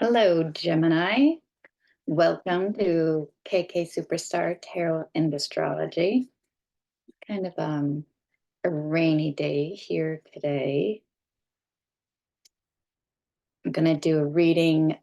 Hello, Gemini. Welcome to KK Superstar Tarot and Astrology. Kind of a rainy day here today. I'm going to do a reading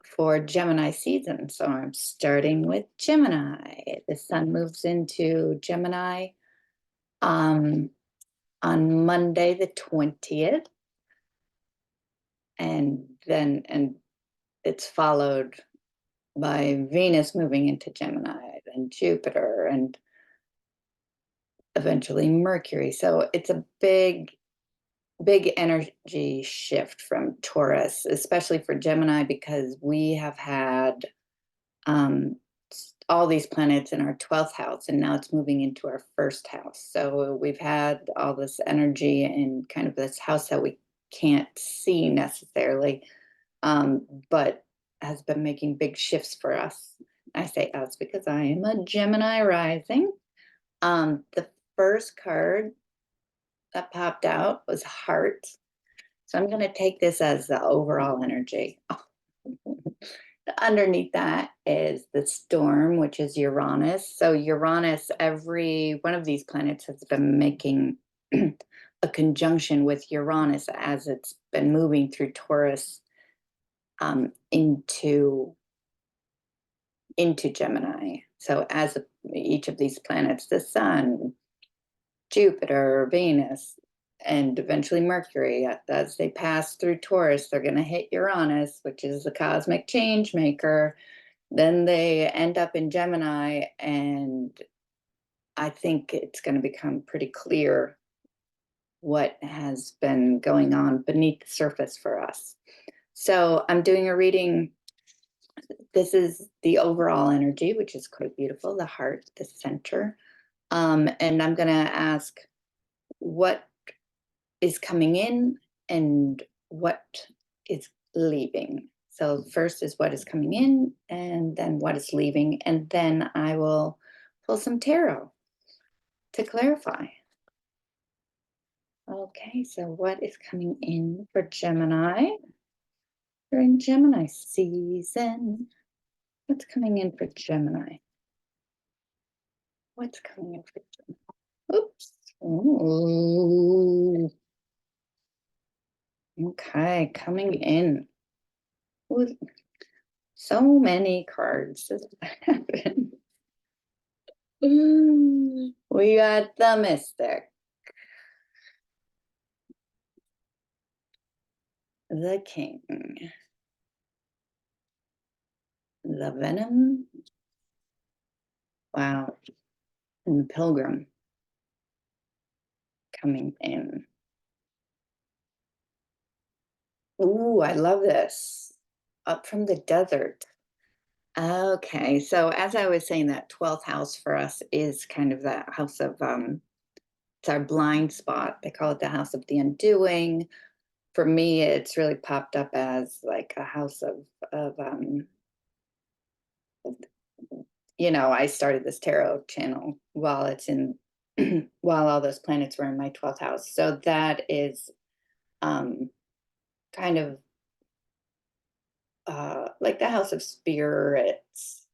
for Gemini season. So I'm starting with Gemini. The sun moves into Gemini on Monday the 20th. And it's followed by Venus moving into Gemini, then Jupiter, and eventually Mercury. So it's a big energy shift from Taurus, especially for Gemini, because we have had all these planets in our 12th house, and now it's moving into our first house. So we've had all this energy in kind of this house that we can't see necessarily, but has been making big shifts for us. I say us because I am a Gemini rising. The first card that popped out was heart. So I'm going to take this as the overall energy. Underneath that is the storm, which is Uranus. So Uranus, every one of these planets has been making a conjunction with Uranus as it's been moving through Taurus into Gemini. So as each of these planets, the sun, Jupiter, Venus, and eventually Mercury, as they pass through Taurus, they're going to hit Uranus, which is the cosmic change maker. Then they end up in Gemini, and I think it's going to become pretty clear what has been going on beneath the surface for us. So I'm doing a reading. This is the overall energy, which is quite beautiful, the heart, the center. And I'm going to ask what is coming in and what is leaving. So first is what is coming in, and then what is leaving, and then I will pull some tarot to clarify. Okay, so what is coming in for Gemini during Gemini season? What's coming in for Gemini? What's coming in for Gemini? Oops. Ooh. Okay, coming in. Ooh, so many cards. We got the Mystic, the King, the Venom, wow, and the Pilgrim coming in. Ooh, I love this. Up from the desert. Okay, so as I was saying, that 12th house for us is kind of that house of, it's our blind spot. They call it the house of the undoing. For me, it's really popped up as like a house of I started this tarot channel while it's in, while all those planets were in my 12th house. So that is kind of like the house of spirits,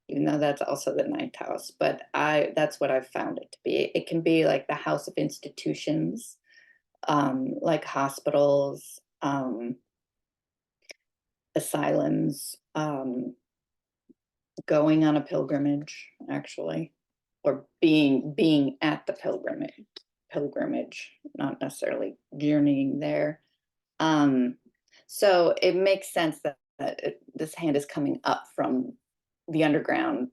even though that's also the ninth house. But that's what I've found it to be. It can be like the house of institutions, like hospitals, asylums, going on a pilgrimage, actually, or being at the pilgrimage, not necessarily journeying there. So it makes sense that this hand is coming up from the underground,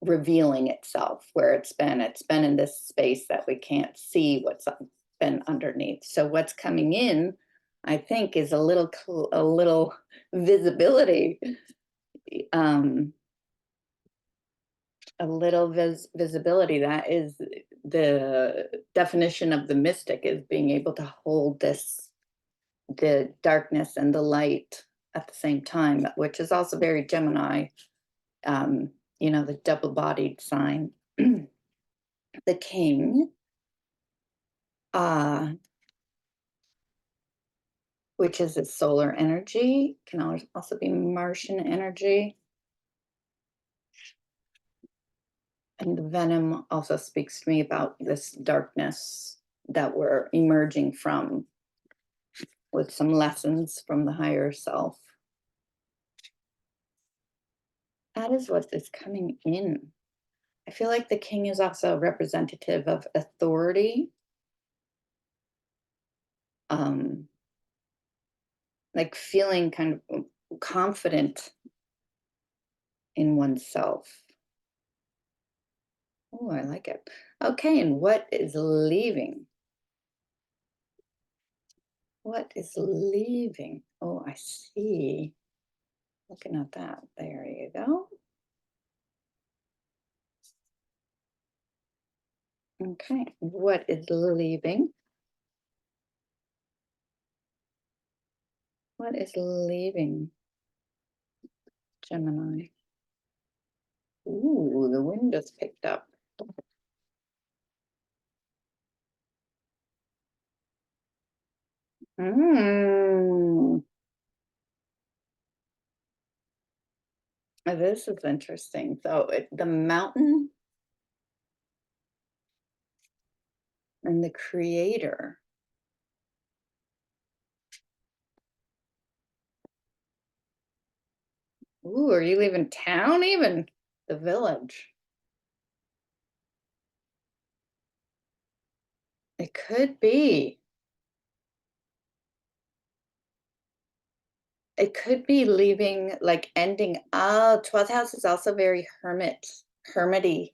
revealing itself where it's been in this space that we can't see what's been underneath. So what's coming in, I think, is a little visibility, a little visibility. That is the definition of the mystic, is being able to hold the darkness and the light at the same time, which is also very Gemini, the double-bodied sign. The King, which is a solar energy, can also be Martian energy. And the venom also speaks to me about this darkness that we're emerging from, with some lessons from the higher self. That is what is coming in. I feel like the king is also representative of authority. Like feeling kind of confident in oneself. Oh, I like it. Okay, and what is leaving? What is leaving? Oh, I see. Looking at that. There you go. Okay, what is leaving? What is leaving, Gemini? Ooh, the wind just picked up. Mm. This is interesting. So the mountain and the creator. Ooh, are you leaving town even? The village. It could be. It could be leaving, like ending. Oh, 12th house is also very hermity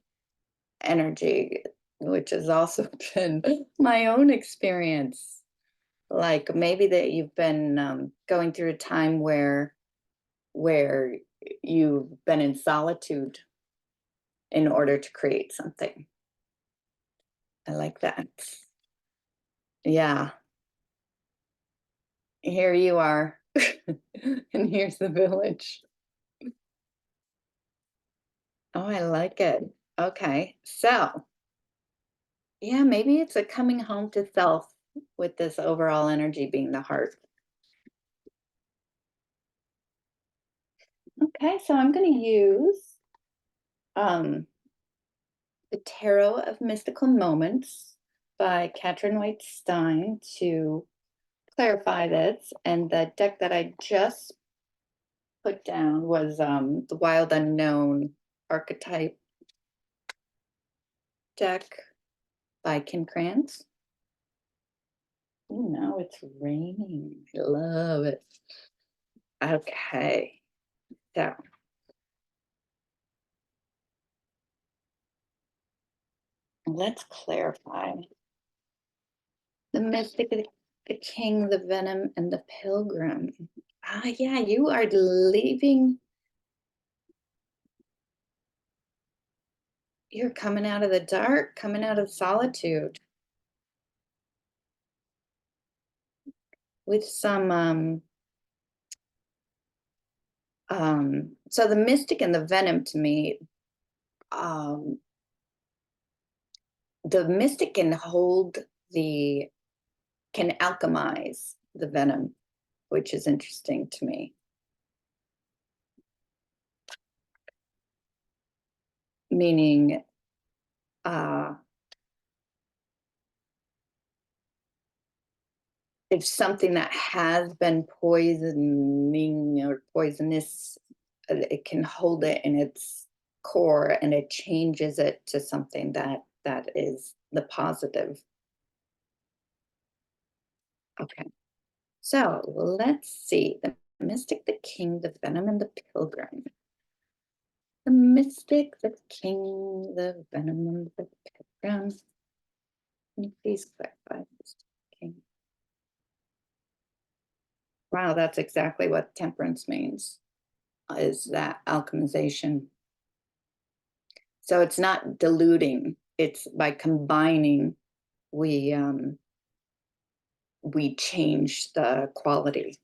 energy, which has also been my own experience. Like maybe that you've been going through a time where you've been in solitude in order to create something. I like that. Yeah. Here you are. And here's the village. Oh, I like it. Okay. So, yeah, maybe it's a coming home to self with this overall energy being the heart. Okay, so I'm going to use um, the Tarot of Mystical Moments by Katrin White Stein to clarify this. And the deck that I just put down was the Wild Unknown Archetype deck by Kim Krantz. Oh, now it's raining. I love it. Okay, so let's clarify. The mystic, the king, the venom, and the pilgrim. Ah, yeah, you are leaving. You're coming out of the dark, coming out of solitude with some so the mystic and the venom to me, um the mystic can hold the can alchemize the venom, which is interesting to me. Meaning uh if something that has been poisoning or poisonous, it can hold it in its core and it changes it to something that is the positive. Okay, so let's see. The mystic, the king, the venom, and the pilgrim. The mystic, the king, the venom, and the pilgrim. Can you please clarify this, king? Wow, that's exactly what temperance means, is that alchemization. So it's not diluting, it's by combining, we we change the quality.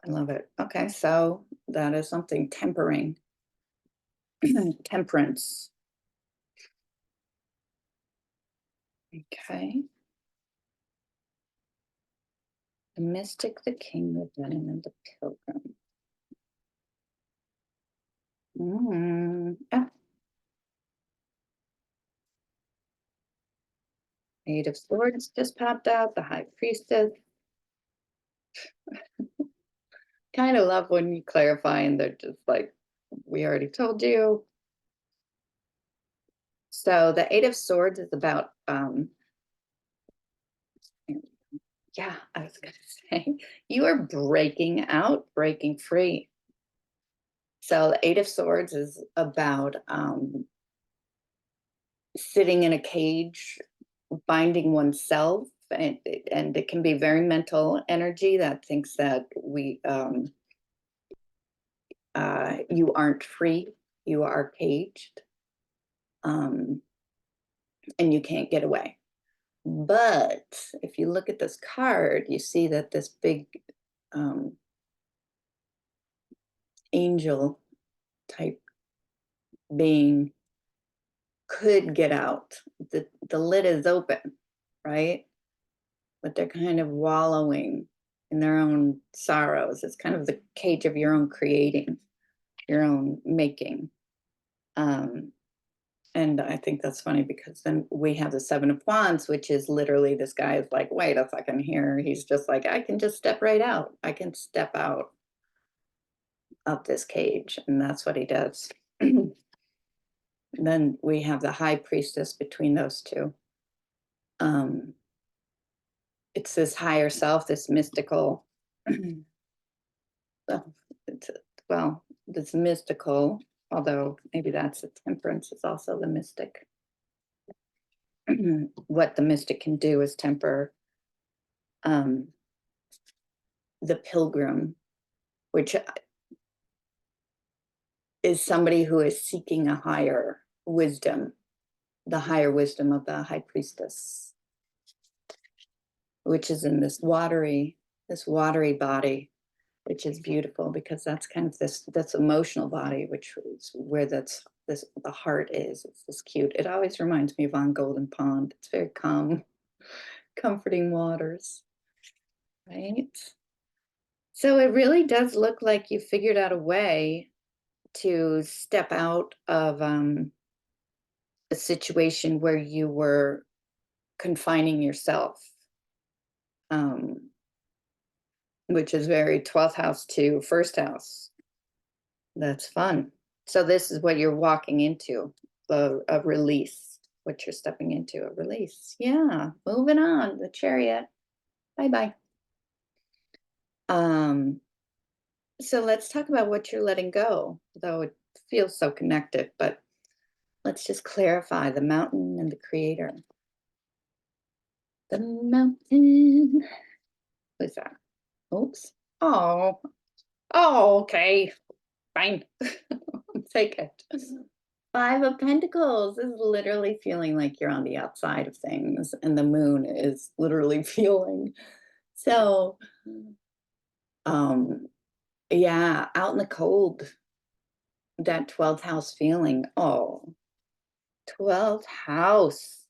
I love it. Okay, so that is something tempering. Temperance. Okay. The mystic, the king, the venom, and the pilgrim. Ah, Eight of Swords just popped out, the High Priestess. Kind of love when you clarify and they're just like, we already told you. So the Eight of Swords is about, yeah, I was going to say, you are breaking out, breaking free. So the Eight of Swords is about sitting in a cage, binding oneself, and it can be very mental energy that thinks that you aren't free, you are caged, and you can't get away. But if you look at this card, you see that this big angel type being could get out. The lid is open, right? But they're kind of wallowing in their own sorrows. It's kind of the cage of your own creating, your own making. And I think that's funny because then we have the Seven of Wands, which is literally this guy is like, wait a second here. He's just like, I can just step right out. I can step out of this cage. And that's what he does. Then we have the High Priestess between those two. It's this higher self, this mystical, well, this mystical, although maybe that's the Temperance is also the mystic. What the mystic can do is temper the pilgrim, which is somebody who is seeking a higher wisdom, the higher wisdom of the High Priestess, which is in this watery body, which is beautiful because that's kind of this emotional body, which is where the heart is. It's this cute. It always reminds me of On Golden Pond. It's very calm, comforting waters, right? So it really does look like you figured out a way to step out of a situation where you were confining yourself, which is very 12th house to first house. That's fun. So this is what you're walking into, a release, what you're stepping into, a release. Yeah, moving on, the Chariot. Bye-bye. So let's talk about what you're letting go, though it feels so connected, but let's just clarify the mountain and the creator. The mountain. Who's that? Oops. Oh, okay. Fine. Take it. Five of Pentacles is literally feeling like you're on the outside of things, and the moon is literally feeling. So, yeah, out in the cold, that 12th house feeling. Oh, 12th house.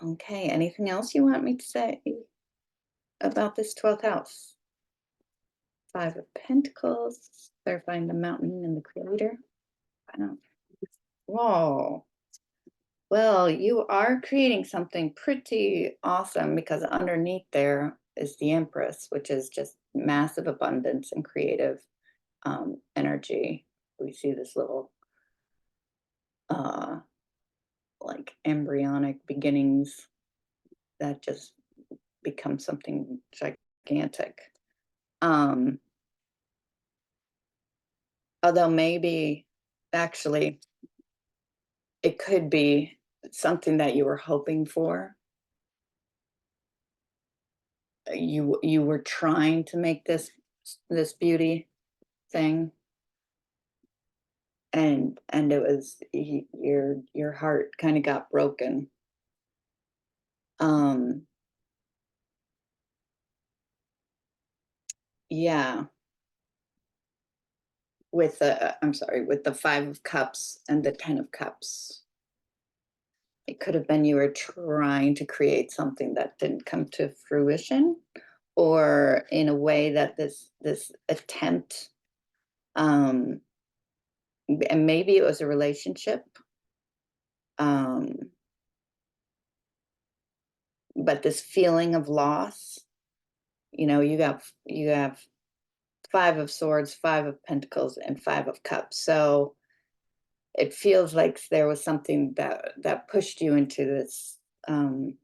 Okay, anything else you want me to say about this 12th house? Five of Pentacles, clarifying the mountain and the creator. I don't. Whoa. Well, you are creating something pretty awesome because underneath there is the Empress, which is just massive abundance and creative energy. We see this little uh, like embryonic beginnings that just become something gigantic. Although maybe actually it could be something that you were hoping for. You were trying to make this beauty thing, and it was your heart kind of got broken. Yeah, with the I'm sorry, with the Five of Cups and the Ten of Cups. It could have been you were trying to create something that didn't come to fruition, or in a way that this attempt, um, and maybe it was a relationship, um, but this feeling of loss. You have 5 of Swords, 5 of Pentacles, and 5 of Cups. So it feels like there was something that pushed you into this, 12th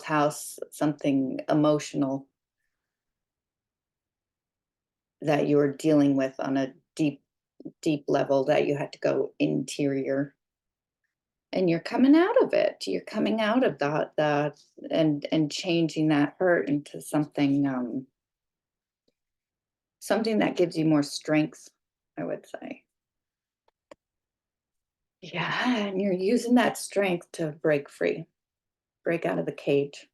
house, something emotional that you were dealing with on a deep level, that you had to go interior, and you're coming out of it. You're coming out of that, and changing that hurt into something that gives you more strength, I would say. Yeah, and you're using that strength to break free, break out of the cage.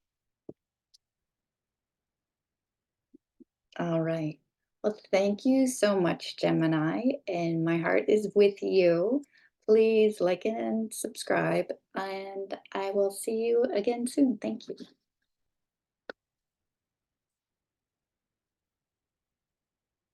All right. Well, thank you so much, Gemini, and my heart is with you. Please like and subscribe, and I will see you again soon. Thank you.